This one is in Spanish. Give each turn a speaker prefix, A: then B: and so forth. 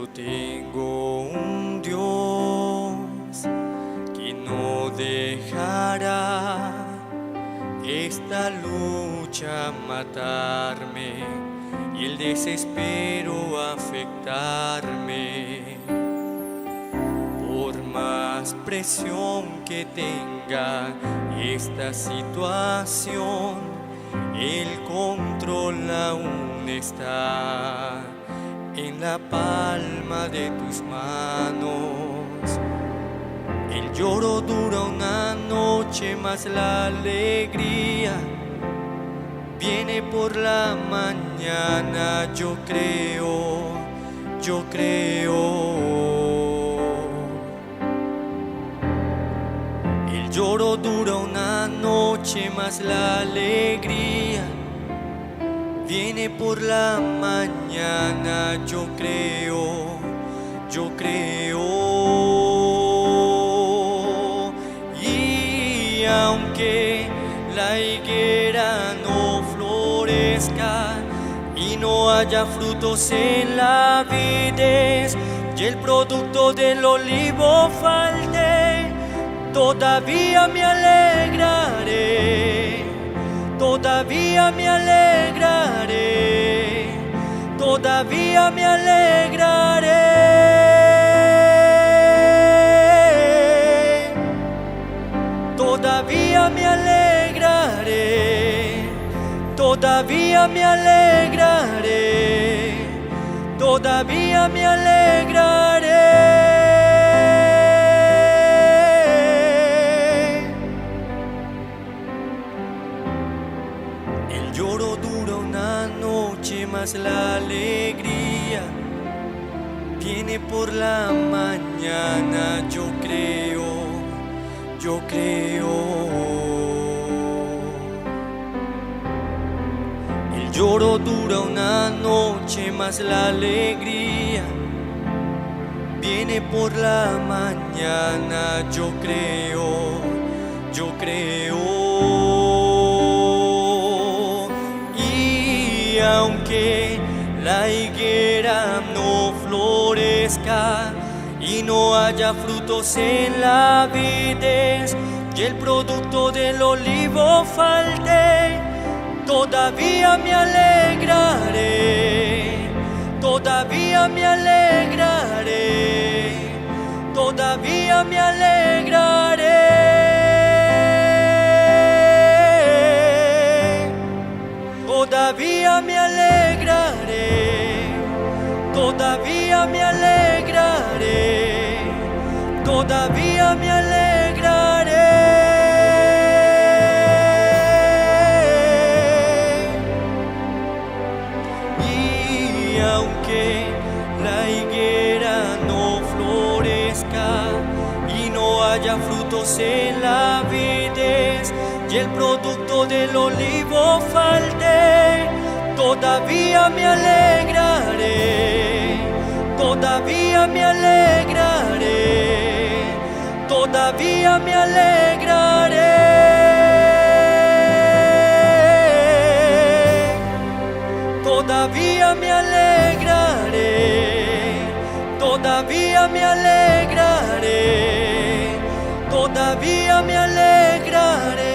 A: Yo tengo un Dios que no dejará esta lucha matarme y el desespero afectarme. Por más presión que tenga esta situación, el control aún está en la palma de tus manos. El lloro dura una noche, mas la alegría viene por la mañana. Yo creo, yo creo. El lloro dura una noche, mas la alegría viene por la mañana. Yo creo, yo creo. Y aunque la higuera no florezca y no haya frutos en la vides y el producto del olivo falte, todavía me alegraré, todavía me alegraré, todavía me alegraré, todavía me alegraré, todavía me alegraré, todavía me alegraré. El lloro dura una noche, mas la alegría viene por la mañana. Yo creo, yo creo. El lloro dura una noche, mas la alegría viene por la mañana. Yo creo, yo creo. Y aunque la higuera no florezca y no haya frutos en la vides y el producto del olivo falte, todavía me alegraré, todavía me alegraré, todavía me alegraré, todavía me alegraré, todavía me alegraré, todavía me alegraré. Aunque la higuera no florezca y no haya frutos en la vides y el producto del olivo falte, todavía me alegraré, todavía me alegraré, todavía me alegraré, todavía me alegraré, todavía me alegraré, todavía me alegraré.